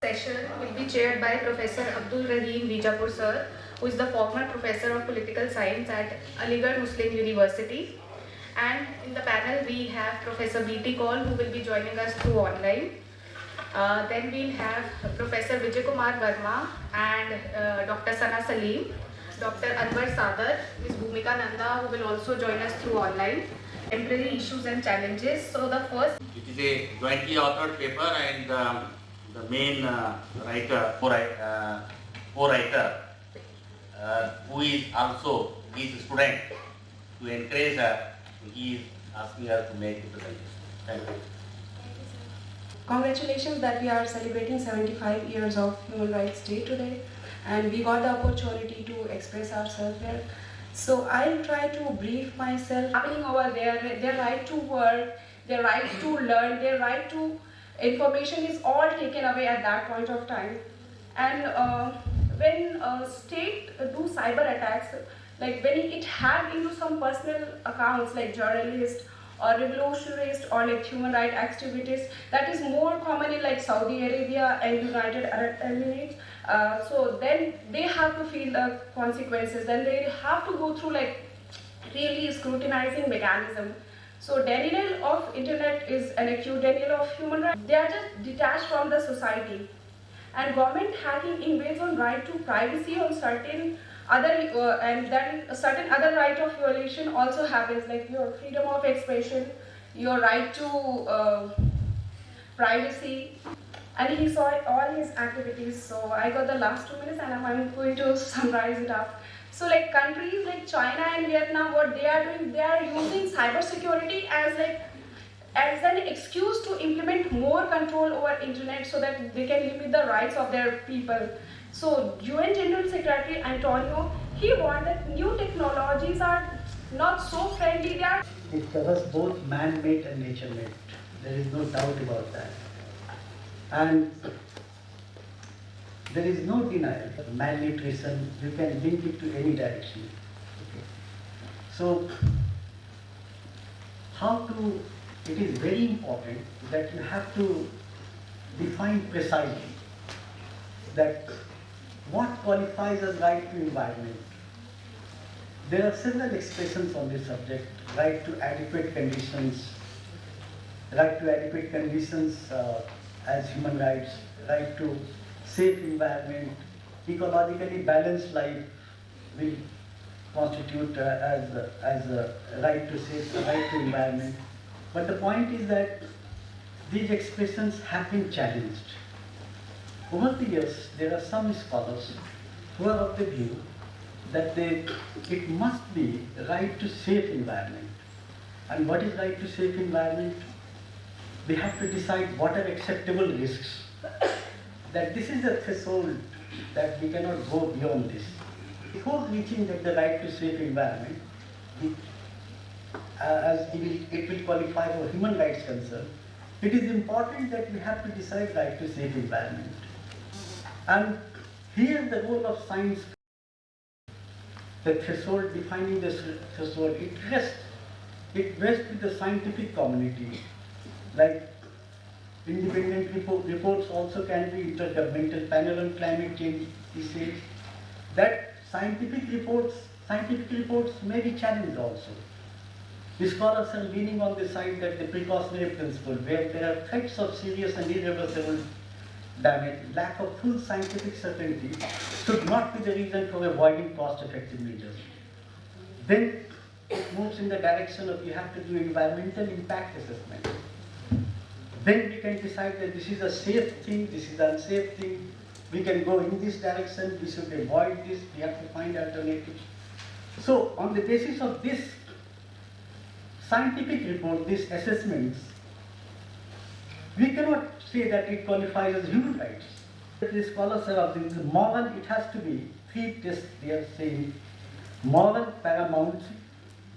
Session will be chaired by Professor Abdul Rahim Vijapur sir, who is the former professor of political science at Aligarh Muslim University. And in the panel we have Professor B.T. Kaul, who will be joining us through online. Then we'll have Professor Vijay Kumar Verma and Dr. Sana Salim, Dr. Anwar Sadar, Ms. Bhumika Nanda, who will also join us through online. Temporary issues and challenges. So the first. It is a jointly authored paper, and the main writer, co-writer, who is also his student, to encourage her, he is asking her to make the presentation. Thank you. Congratulations that we are celebrating 75 years of Human Rights Day today, and we got the opportunity to express ourselves here. So I'll try to brief myself. Happening over there, their right to work, their right to learn, their right to information is all taken away at that point of time. And when state do cyber attacks, like when it hacked into some personal accounts like journalists or revolutionists or like human rights activities, that is more common in like Saudi Arabia and United Arab Emirates. So then they have to feel the consequences. Then they have to go through like really scrutinizing mechanism. So denial of internet is an acute denial of human rights. They are just detached from the society. And government hacking invades on right to privacy on certain other and then a certain other right of violation also happens, like your freedom of expression, your right to privacy. And he saw all his activities. So I got the last 2 minutes and I'm going to summarize it up. So like countries like China and Vietnam, what they are doing, they are using cybersecurity as an excuse to implement more control over internet so that they can limit the rights of their people. So UN General Secretary Antonio, he warned that new technologies are not so friendly. They are. It covers both man-made and nature-made. There is no doubt about that. And there is no denial of malnutrition. You can link it to any direction. Okay. So, it is very important that you have to define precisely that what qualifies as right to environment. There are several expressions on this subject: right to adequate conditions, as human rights, right to safe environment, ecologically balanced life will constitute as a right to environment. But the point is that these expressions have been challenged. Over the years, there are some scholars who are of the view that it must be right to safe environment. And what is right to safe environment? We have to decide what are acceptable risks. That this is a threshold that we cannot go beyond this. Before reaching the right to safe environment, as it will qualify for human rights concern, it is important that we have to decide right to safe environment. And here the role of science, the threshold, defining the threshold, it rests with the scientific community. Like independent reports also can be intergovernmental panel on climate change. He says that scientific reports may be challenged also. The scholars are leaning on the side that the precautionary principle, where there are threats of serious and irreversible damage, lack of full scientific certainty, should not be the reason for avoiding cost-effective measures. Then it moves in the direction of you have to do environmental impact assessment. Then we can decide that this is a safe thing, this is an unsafe thing, we can go in this direction, we should avoid this, we have to find alternatives. So on the basis of this scientific report, these assessments, we cannot say that it qualifies as human rights. The scholars are of the moral, it has to be three tests they are saying: moral, paramountcy,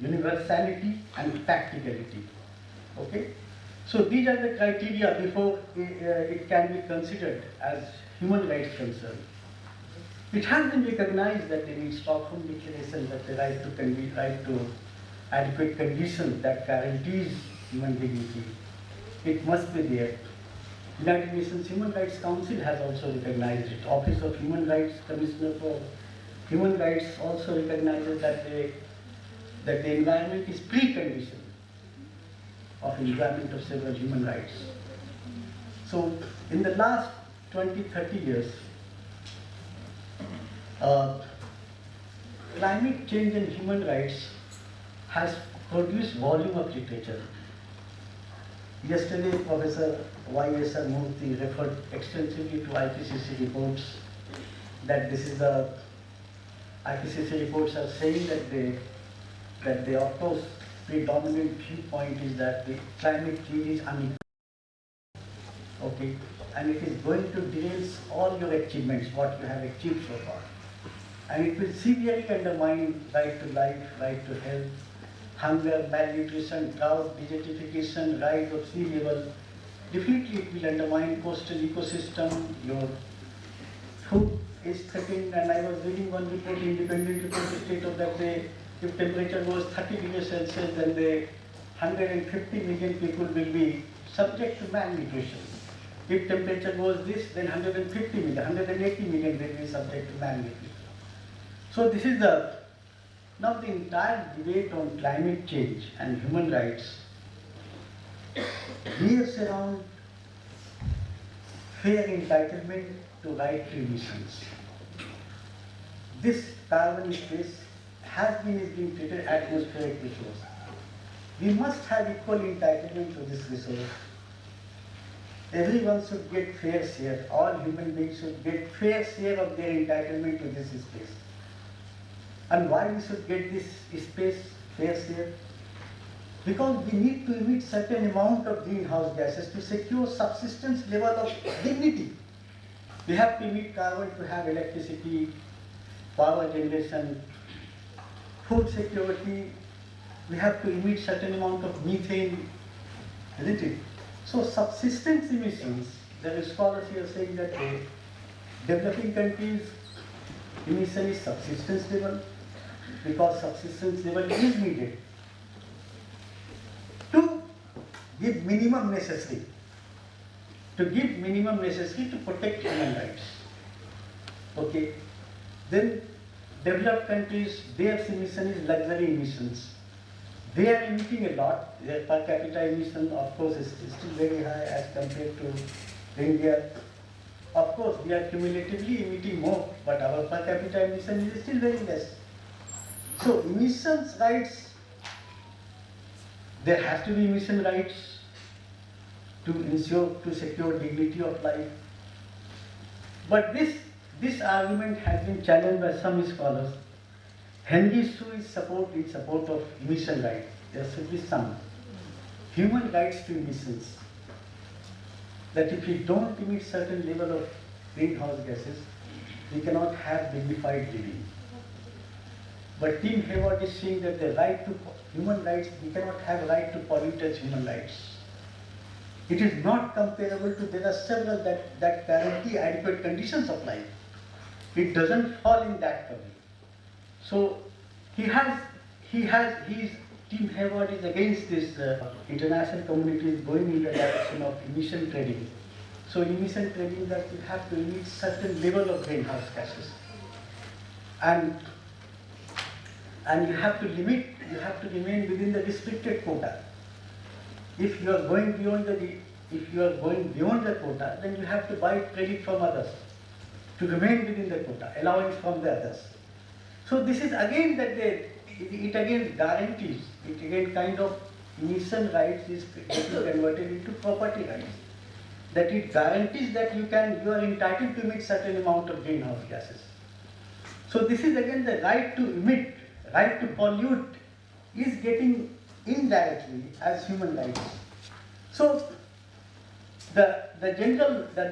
universality, and practicality. Okay? So these are the criteria before it can be considered as human rights concern. It has been recognized that in the Stockholm Declaration that the right to adequate conditions that guarantees human dignity, it must be there. United Nations Human Rights Council has also recognized it. Office of Human Rights Commissioner for Human Rights also recognizes that the environment is precondition of enjoyment of several human rights. So in the last 20-30 years, climate change and human rights has produced volume of literature. Yesterday, Professor Y.S.R. Murthy referred extensively to IPCC reports that this is the IPCC reports are saying that the of course predominant viewpoint is that the climate change is unequal. Okay, and it is going to derail all your achievements, what you have achieved so far. And it will severely undermine right to life, right to health, hunger, malnutrition, drought, desertification, rise of sea level. Definitely it will undermine coastal ecosystem, your food is threatened, and I was reading one report, independent report, state of that day, if temperature goes 30 degrees Celsius, then the 150 million people will be subject to malnutrition. If temperature goes this, then 150 million, 180 million will be subject to malnutrition. So this is now the entire debate on climate change and human rights revolves around fair entitlement to right to emissions. This carbon space has been treated atmospheric resource. We must have equal entitlement to this resource. Everyone should get fair share. All human beings should get fair share of their entitlement to this space. And why we should get this space fair share? Because we need to emit certain amount of greenhouse gases to secure subsistence level of dignity. We have to emit carbon to have electricity, power generation, food security. We have to emit certain amount of methane, isn't it? So subsistence emissions, there are scholars here saying that the developing countries emission is subsistence level, because subsistence level is needed to give minimum necessary, to protect human rights. Okay, then developed countries, their emission is luxury emissions. They are emitting a lot. Their per capita emission, of course, is still very high as compared to India. Of course, we are cumulatively emitting more, but our per capita emission is still very less. So emissions rights, there has to be emission rights to secure dignity of life. But this argument has been challenged by some scholars. Henry Su is in support of emission rights. There should be some human rights to emissions. That if we don't emit certain level of greenhouse gases, we cannot have dignified living. But Tim Hayward is saying that the right to human rights, we cannot have right to pollute as human rights. It is not comparable to, there are several that guarantee adequate conditions of life. It doesn't fall in that category. So Tim Hayward is against this. International community is going in the direction of emission trading. So emission trading, that you have to emit certain level of greenhouse gases, and you have to remain within the restricted quota. If you are going beyond the quota, then you have to buy credit from others to remain within the quota, allowance from the others. So this is again that it again guarantees, it again kind of emission rights is getting converted into property rights. That it guarantees that you are entitled to emit certain amount of greenhouse gases. So this is again the right to emit, right to pollute is getting indirectly as human rights. So the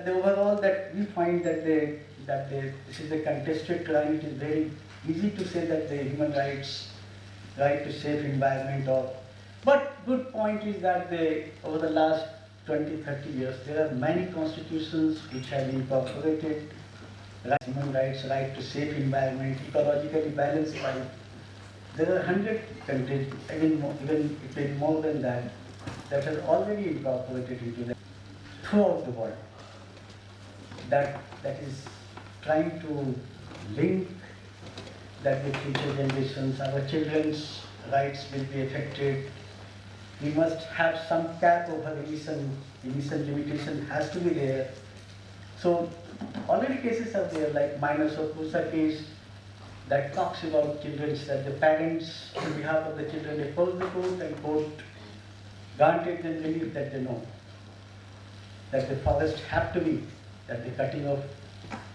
overall that we find that this is a contested crime. It is very easy to say that the human rights, right to safe environment, but good point is that over the last 20-30 years, there are many constitutions which have incorporated human rights, right to safe environment, ecologically balanced life. There are 100 countries, even more than that have already incorporated into that. throughout the world that is trying to link that the future generations, our children's rights will be affected. We must have some cap over emission limitation has to be there. So already cases are there, like Minors of Pusa case that talks about children, that the parents on behalf of the children approach the court and court granted them relief that they know that the forest have to be, that the cutting of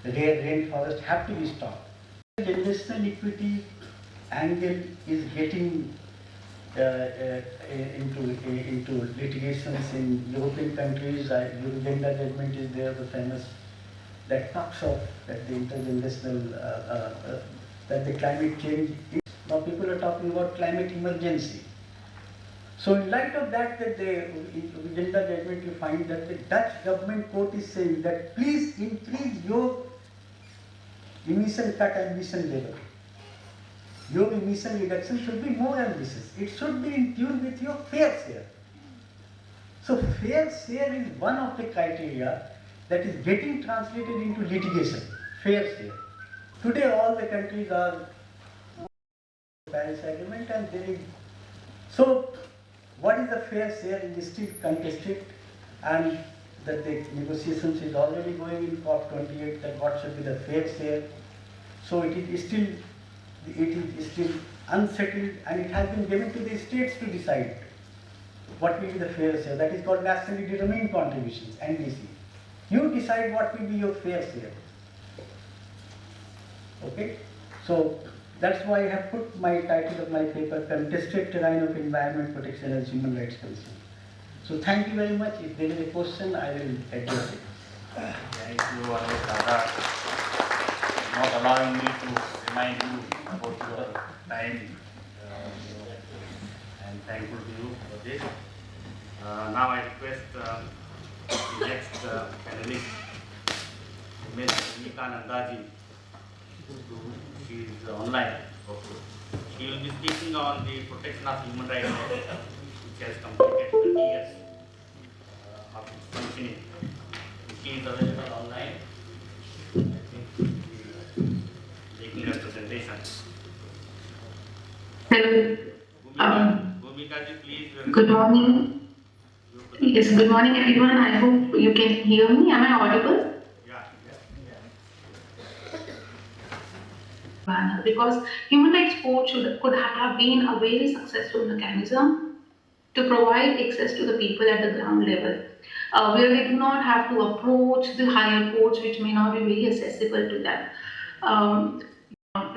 rare rainforest have to be stopped. The generational equity angle is getting into litigations in European countries. Gender judgment is there, the famous, that talks of that the intergenerational, that the climate change is, now people are talking about climate emergency. So in light of that, in gender judgment you find that the Dutch government court is saying that please increase your emission cut ambition level. Your emission reduction should be more ambitious. It should be in tune with your fair share. So fair share is one of the criteria that is getting translated into litigation, fair share. Today all the countries are Paris Agreement and there is, so what is the fair share is still contested, and that the negotiations is already going in COP28 that what should be the fair share. So it is still unsettled, and it has been given to the states to decide what will be the fair share. That is called nationally determined contributions, NDC. You decide what will be your fair share. Okay? So that's why I have put my title of my paper, Contested Terrain of Environment Protection as Human Rights Concern. So thank you very much. If there is a question, I will address it. Thank you, Anup Dada, not allowing me to remind you about your time, and thankful to you for this. Now I request the next panelist, Ms. Bhumika Nandaji. She is online. She will be speaking on the protection of human rights, which has completed 30 years of its functioning. She is available online. I think she is making her presentation. Hello. Bhumika ji, please. Good morning. Yes, good morning everyone. I hope you can hear me. Am I audible? Because human rights court could have been a very successful mechanism to provide access to the people at the ground level, where they do not have to approach the higher courts, which may not be very accessible to them.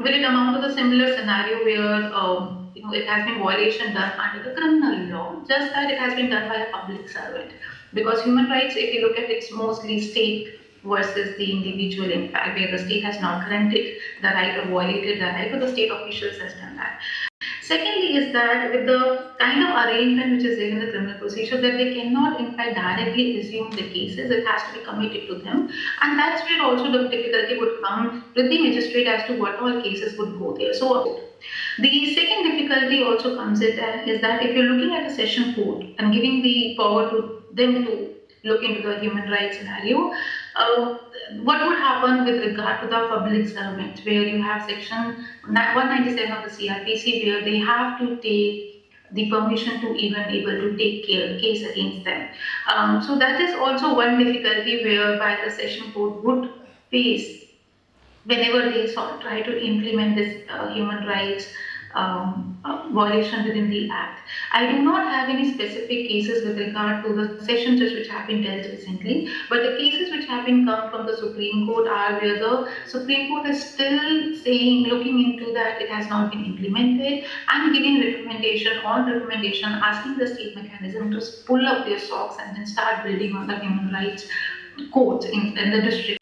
Will it amount to the similar scenario where it has been violation done under the criminal law, just that it has been done by a public servant? Because human rights, if you look at, it's mostly state versus the individual, in fact, where the state has not granted the right or violated the right, but the state officials has done that. Secondly is that with the kind of arrangement which is there in the criminal procedure, that they cannot in fact directly assume the cases, it has to be committed to them, and that's where also the difficulty would come with the magistrate as to what all cases would go there. So the second difficulty also comes in is that if you're looking at a session court and giving the power to them to look into the human rights scenario, what would happen with regard to the public servant, where you have section 197 of the CRPC, where they have to take the permission to even able to take case against them. So that is also one difficulty whereby the session court would face whenever they try to implement this human rights violation within the Act. I do not have any specific cases with regard to the session judge which have been dealt recently, but the cases which have been come from the Supreme Court are where the Supreme Court is still saying, looking into that it has not been implemented, and giving recommendation on recommendation, asking the state mechanism to pull up their socks and then start building on the human rights courts in the district.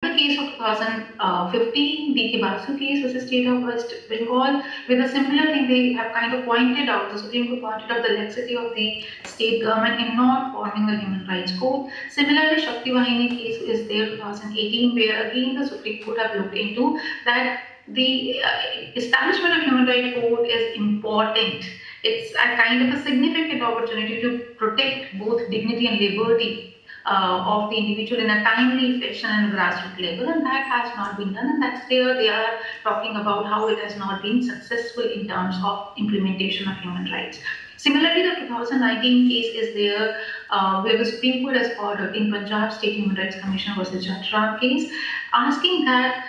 The case of 2015, D.K. Basu case was the state of West Bengal. With a similar thing, they have kind of pointed out, the Supreme Court pointed out the laxity of the state government in not forming the human rights court. Similarly, Shakti Vahini case is there 2018, where again the Supreme Court have looked into that the establishment of human rights court is important. It's a kind of a significant opportunity to protect both dignity and liberty of the individual in a timely fashion and grassroots level, and that has not been done, and that's there they are talking about how it has not been successful in terms of implementation of human rights. Similarly, the 2019 case is there where the Supreme Court has ordered in Punjab State Human Rights Commission versus Jatram case, asking that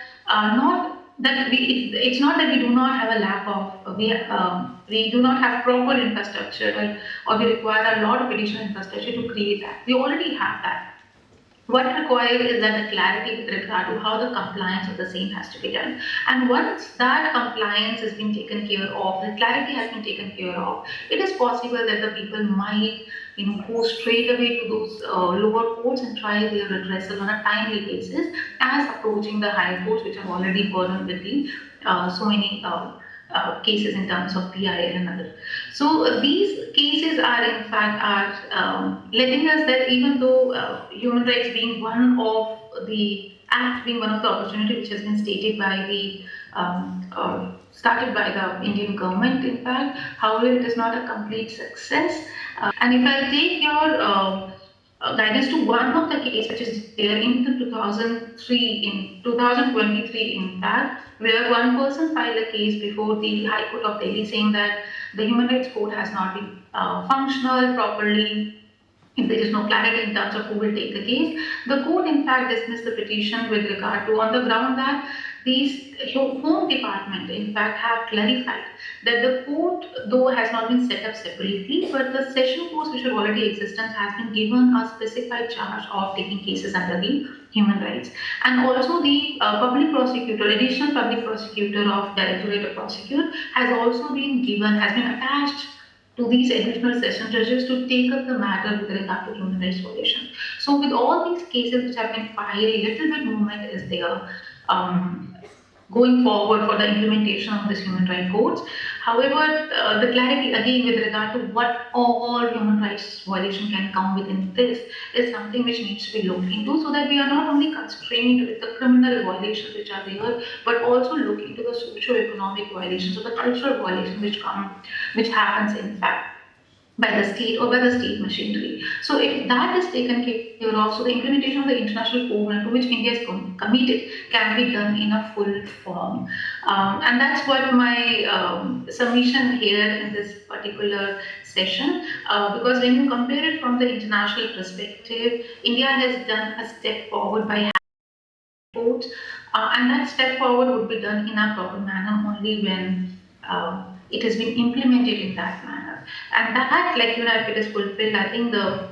it's not that we do not have a lack of, we do not have proper infrastructure or we require a lot of additional infrastructure to create that. We already have that. What required is that the clarity with regard to how the compliance of the same has to be done. And once that compliance has been taken care of, the clarity has been taken care of, it is possible that the people might go straight away to those lower courts and try their redressal on a timely basis as approaching the higher courts, which are already burdened with the so many cases in terms of PIL and other. So these cases are in fact letting us that even though human rights being one of the act being one of the opportunity which has been stated by the started by the Indian government in fact, however it is not a complete success. And if I take your guidance to one of the case which is there in the 2023 in fact, where one person filed a case before the High Court of Delhi saying that the Human Rights Court has not been functional properly. If there is no clarity in terms of who will take the case, the court in fact dismissed the petition with regard to on the ground that these Home Department in fact have clarified that the court though has not been set up separately, but the session courts which are already existent has been given a specified charge of taking cases under the human rights. And also the public prosecutor, additional public prosecutor of Directorate of Prosecute has also been given, has been attached to these additional session judges to take up the matter with regard to human rights violation. So with all these cases which have been filed, a little bit movement is there going forward for the implementation of this human rights codes. However, the clarity again with regard to what all human rights violation can come within this is something which needs to be looked into so that we are not only constrained with the criminal violations which are there, but also look into the socio-economic violations or the cultural violations which happens in fact by the state or by the state machinery. So if that is taken care of, so the implementation of the international code to which India is committed can be done in a full form. And that's what my submission here in this particular session, because when you compare it from the international perspective, India has done a step forward by having courts, and that step forward would be done in a proper manner only when it has been implemented in that manner. And that, like, if it is fulfilled, I think the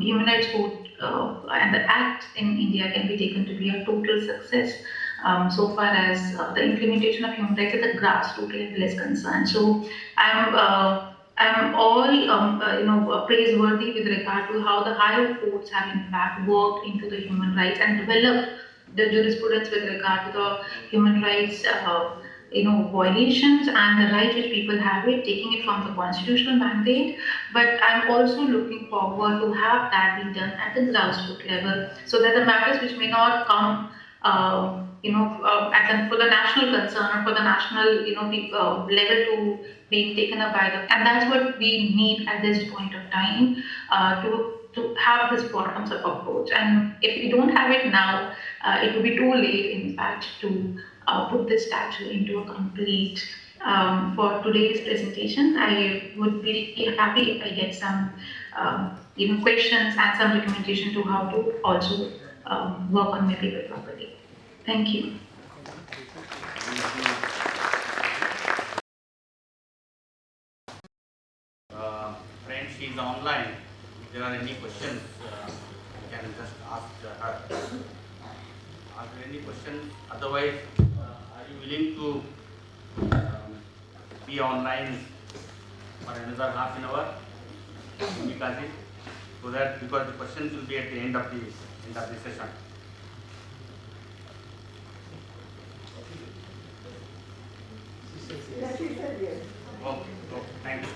Human Rights Code and the Act in India can be taken to be a total success so far as the implementation of human rights at the grassroots level is concerned. So I'm all praiseworthy with regard to how the higher courts have in fact worked into the human rights and developed the jurisprudence with regard to the human rights violations and the rights which people have it, taking it from the constitutional mandate. But I'm also looking forward to have that be done at the grassroots level, so that the matters which may not come, for the national concern or for the national, level to be taken up by the, and that's what we need at this point of time to have this bottoms-up approach. And if we don't have it now, it will be too late, in fact, to put this statute into a complete. For today's presentation, I would be happy if I get some, questions and some recommendation to how to also work on my paper properly. Thank you. Friends, she is online. If there are any questions, you can just ask her. Are there any questions? Otherwise, are you willing to be online for another half an hour, Kazi, so that, because the questions will be at the end of the session. Okay, thank you.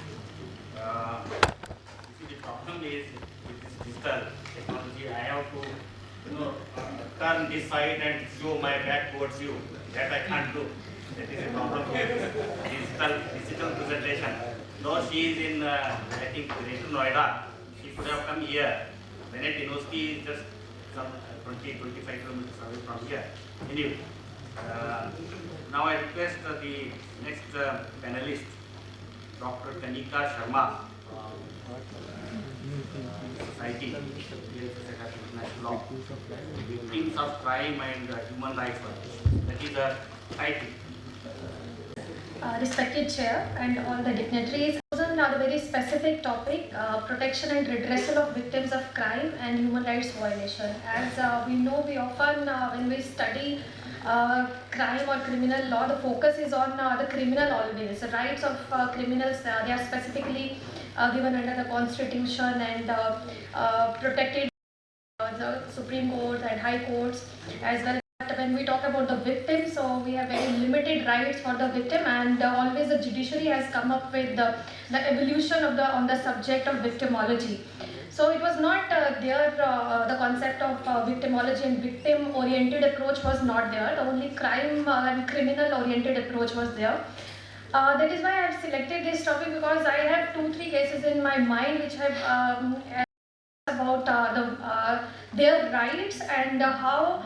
The problem is with this digital technology, I have to turn this side and show my back towards you. That I can't do. That is a problem with digital presentation. Though she is in, I think, Greater Noida, she could have come here Bennett University is just some 20-25 kilometers away from here. Anyway, now I request the next panelist, Dr. Kanika Sharma from Society, Real Society of International Law, Victims of Crime and Human Rights. That is the title. Respected Chair and all the dignitaries, chosen a very specific topic, protection and redressal of victims of crime and human rights violation. As we know, we often, when we study crime or criminal law, the focus is on the criminal always. The rights of criminals, they are specifically given under the Constitution and protected the Supreme Court and High Courts as well. When we talk about the victim, so we have very limited rights for the victim, and always the judiciary has come up with the evolution of on the subject of victimology. So it was not there, the concept of victimology and victim oriented approach was not there. The only crime and criminal oriented approach was there. That is why I have selected this topic, because I have 2-3 cases in my mind which have about their rights and how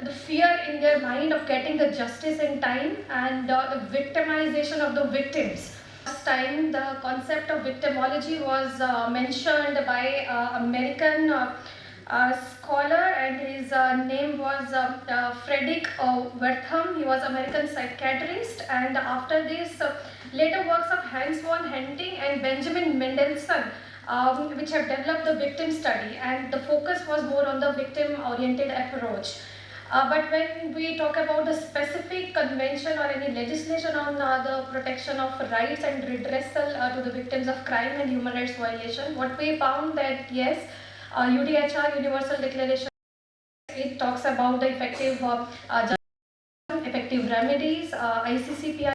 the fear in their mind of getting the justice in time and the victimization of the victims. Last time the concept of victimology was mentioned by American scholar, and his name was Frederick Wertham. He was American psychiatrist, and after this later works of Hans von Henting and Benjamin Mendelssohn which have developed the victim study, and the focus was more on the victim oriented approach. But when we talk about the specific convention or any legislation on the protection of rights and redressal to the victims of crime and human rights violation, what we found that yes, UDHR, Universal Declaration, it talks about the effective effective remedies, ICCPR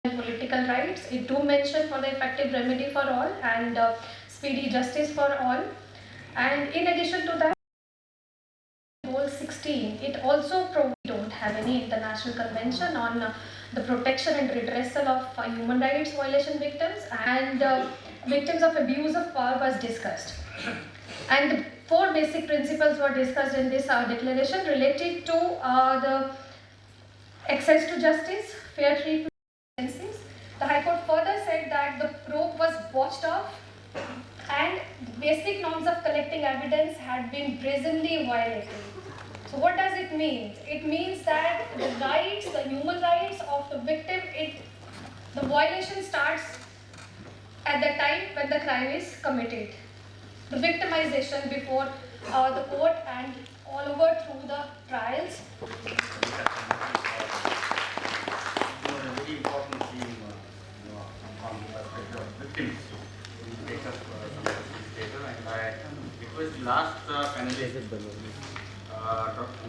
political rights. It do mention for the effective remedy for all and speedy justice for all. And in addition to that, Goal 16, it also we don't have any international convention on the protection and redressal of human rights violation victims, and victims of abuse of power was discussed. And the 4 basic principles were discussed in this declaration related to the access to justice, fair treatment. The High Court further said that the probe was botched off and basic norms of collecting evidence had been brazenly violated. So what does it mean? It means that the rights, the human rights of the victim, the violation starts at the time when the crime is committed. The victimization before the court and all over through the trials. Very important theme from the perspective of victims. We will take up some of this later, and I request the last panelist,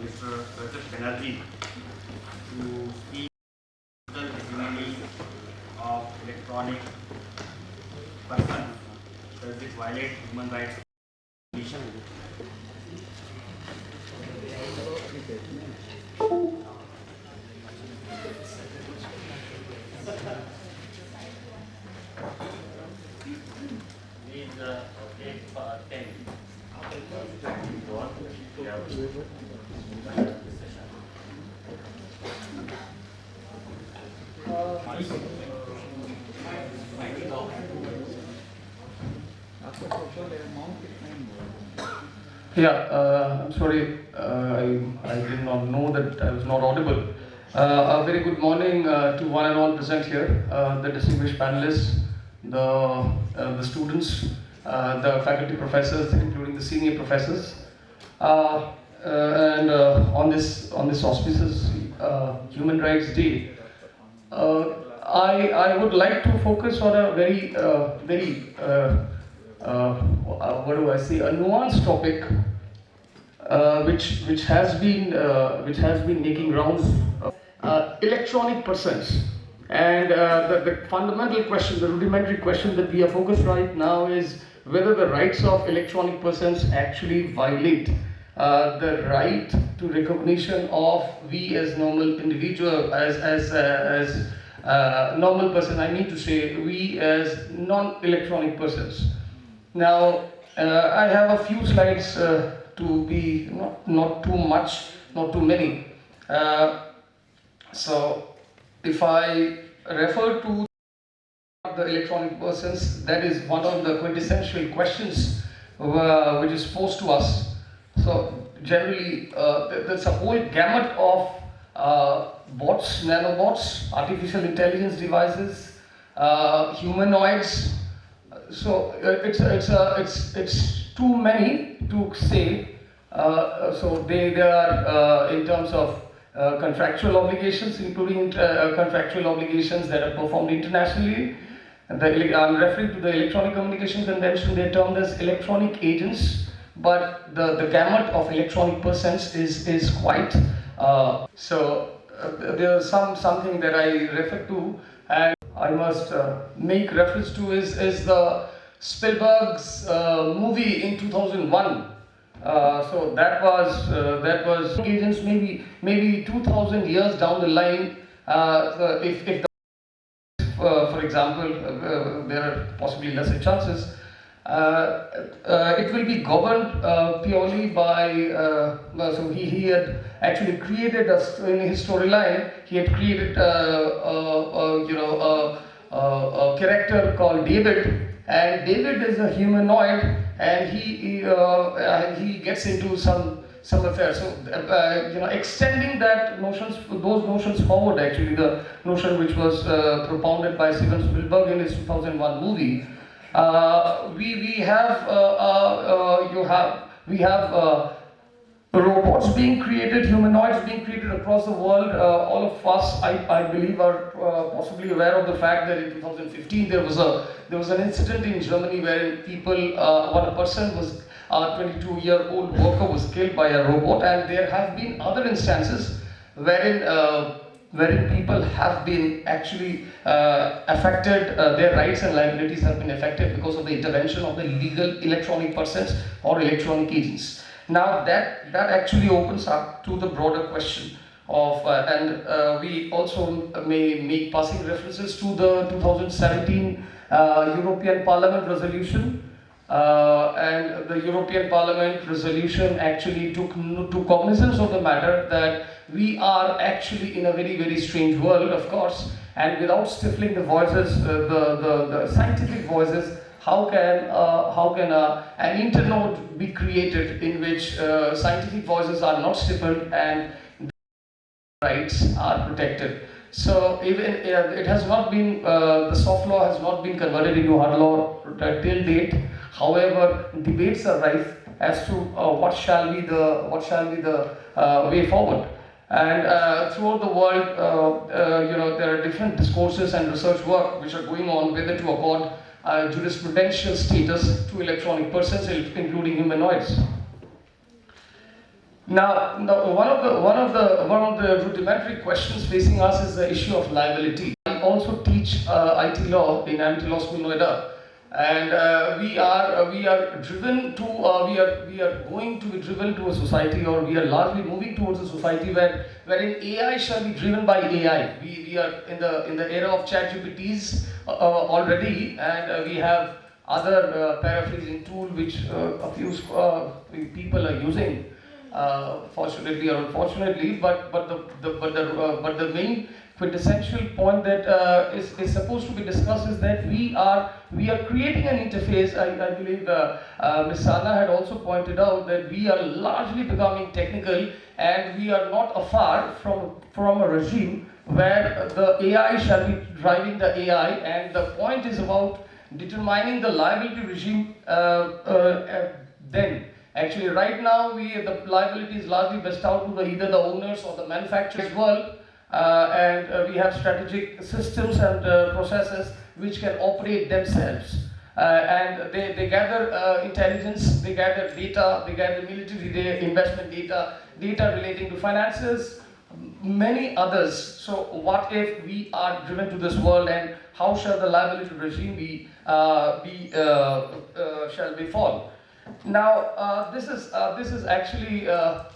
Mr. Rajat Banerjee, to speak on the testimony of electronic person. Does it violate human rights? I'm sorry, I did not know that I was not audible. A very good morning to one and all present here, the distinguished panelists, the students, the faculty professors, including the senior professors, and on this auspicious Human Rights Day. I would like to focus on a very what do I say, a nuanced topic which has been making rounds. Electronic persons, and the fundamental question, the rudimentary question that we are focused right now is whether the rights of electronic persons actually violate the right to recognition of we as normal individual, as normal person. I mean to say we as non-electronic persons. Now, I have a few slides to be not too much, not too many. So if I refer to the electronic persons, that is one of the quintessential questions which is posed to us. So generally, there's a whole gamut of bots, nanobots, artificial intelligence devices, humanoids. So it's too many to say. So they are in terms of contractual obligations, including contractual obligations that are performed internationally. I'm referring to the Electronic Communication Convention. They're termed as electronic agents, but the gamut of electronic persons is quite. There's something that I refer to, and I must make reference to is the Spielberg's movie in 2001. So that was agents maybe 2,000 years down the line. If for example, there are possibly lesser chances. It will be governed purely by. So he had actually created in his storyline. He had created a character called David, and David is a humanoid, and he gets into some affairs. So extending those notions forward, actually the notion which was propounded by Steven Spielberg in his 2001 movie. We have robots being created, humanoids being created across the world. All of us, I believe, are possibly aware of the fact that in 2015 there was an incident in Germany wherein one person was. A 22-year-old worker was killed by a robot, and there have been other instances wherein people have been actually affected, their rights and liabilities have been affected because of the intervention of the legal electronic persons or electronic agents. Now that actually opens up to the broader question of, we also may make passing references to the 2017 European Parliament resolution. And the European Parliament resolution actually took cognizance of the matter that we are actually in a very, very strange world, of course, and without stifling the voices, the scientific voices, how can an internode be created in which scientific voices are not stifled and rights are protected? So even it has not been, the soft law has not been converted into hard law till date. However, debates are rife as to what shall be the way forward. And throughout the world, there are different discourses and research work which are going on whether to accord jurisprudential status to electronic persons, including humanoids. Now, one of the rudimentary questions facing us is the issue of liability. I also teach IT law in Amity Law School, Noida, and we are driven to we are going to be driven to a society, or we are largely moving towards a society wherein AI shall be driven by AI. We are in the era of ChatGPTs already, and we have other paraphrasing tool which a few people are using. Fortunately or unfortunately, but the main quintessential point that is supposed to be discussed is that we are creating an interface. I believe Ms. Sana had also pointed out that we are largely becoming technical, and we are not afar from a regime where the AI shall be driving the AI, and the point is about determining the liability regime then. Actually, right now, the liability is largely vested out to either the owners or the manufacturers world, and we have strategic systems and processes which can operate themselves. And they gather intelligence, they gather data, they gather military data, investment data, data relating to finances, many others. So what if we are driven to this world, and how shall the liability regime shall be fall? Now, this is actually a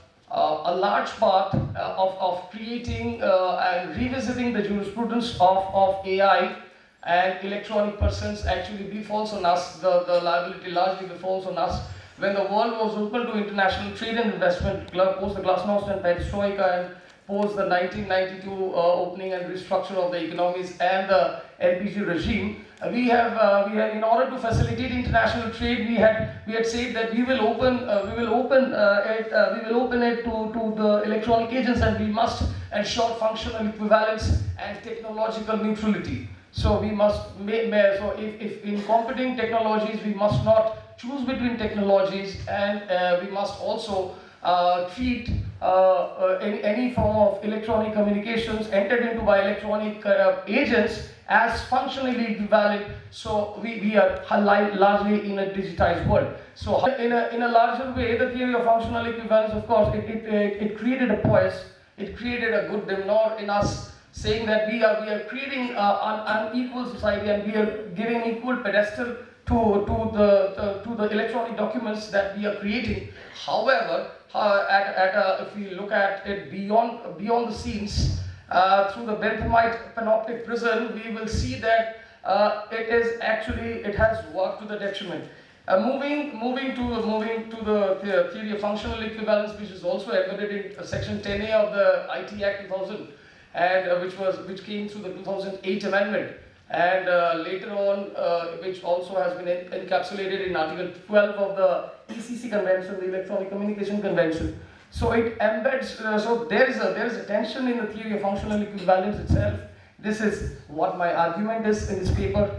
large part of creating and revisiting the jurisprudence of AI and electronic persons actually falls on us, the liability largely falls on us. When the world was open to international trade and investment, post the Glasnost and Perestroika and post the 1992 opening and restructure of the economies and the LPG regime, we have in order to facilitate international trade, we had said that we will open it to the electronic agents, and we must ensure functional equivalence and technological neutrality. So we must so if in competing technologies, we must not choose between technologies, and we must also treat any form of electronic communications entered into by electronic agents as functionally equivalent. So we are largely in a digitized world. So in a larger way, the theory of functional equivalence, of course, it created a poise, it created a good demeanor in us, saying that we are creating an unequal society, and we are giving equal pedestal to the electronic documents that we are creating. However, if we look at it beyond the scenes, through the Benthamite panoptic prism, we will see that it has worked to the detriment. Moving to the theory of functional equivalence, which is also embedded in section 10A of the IT Act 2000, and which came through the 2008 amendment, and later on, which also has been encapsulated in Article 12 of the ECC Convention, the Electronic Communication Convention. So it embeds. So there is a tension in the theory of functional equivalence itself. This is what my argument is in this paper.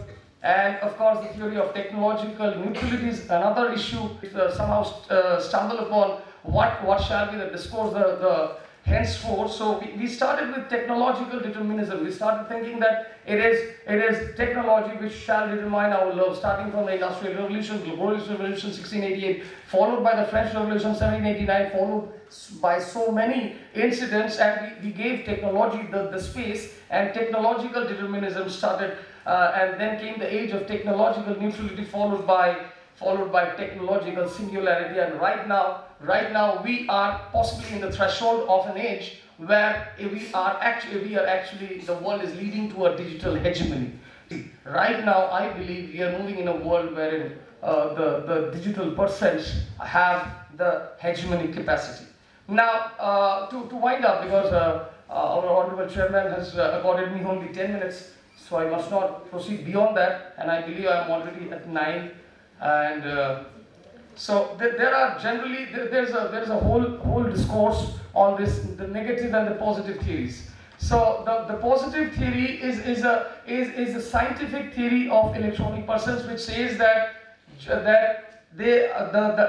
And of course, the theory of technological neutrality is another issue. Somehow stumble upon what shall be the discourse the henceforth. So we started with technological determinism. We started thinking that it is technology which shall determine our love, starting from the Industrial Revolution, the Global Revolution 1688, followed by the French Revolution 1789, followed by so many incidents, and we gave technology the space, and technological determinism started, and then came the age of technological neutrality, followed by technological singularity. And right now we are possibly in the threshold of an age where we are actually the world is leading to a digital hegemony. Right now, I believe we are moving in a world wherein the digital persons have the hegemony capacity. Now, to wind up, because our honorable chairman has accorded me only 10 minutes, so I must not proceed beyond that, and I believe I am already at 9. And so there are generally there's a whole discourse on this, the negative and the positive theories. So the positive theory is a scientific theory of electronic persons, which says that the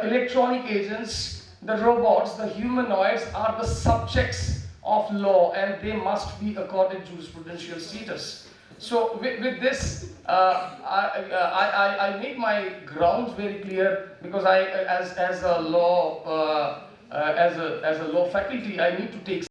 electronic agents, the robots, the humanoids are the subjects of law, and they must be accorded jurisprudential status. So with this, I make my grounds very clear, because as a law faculty, I need to take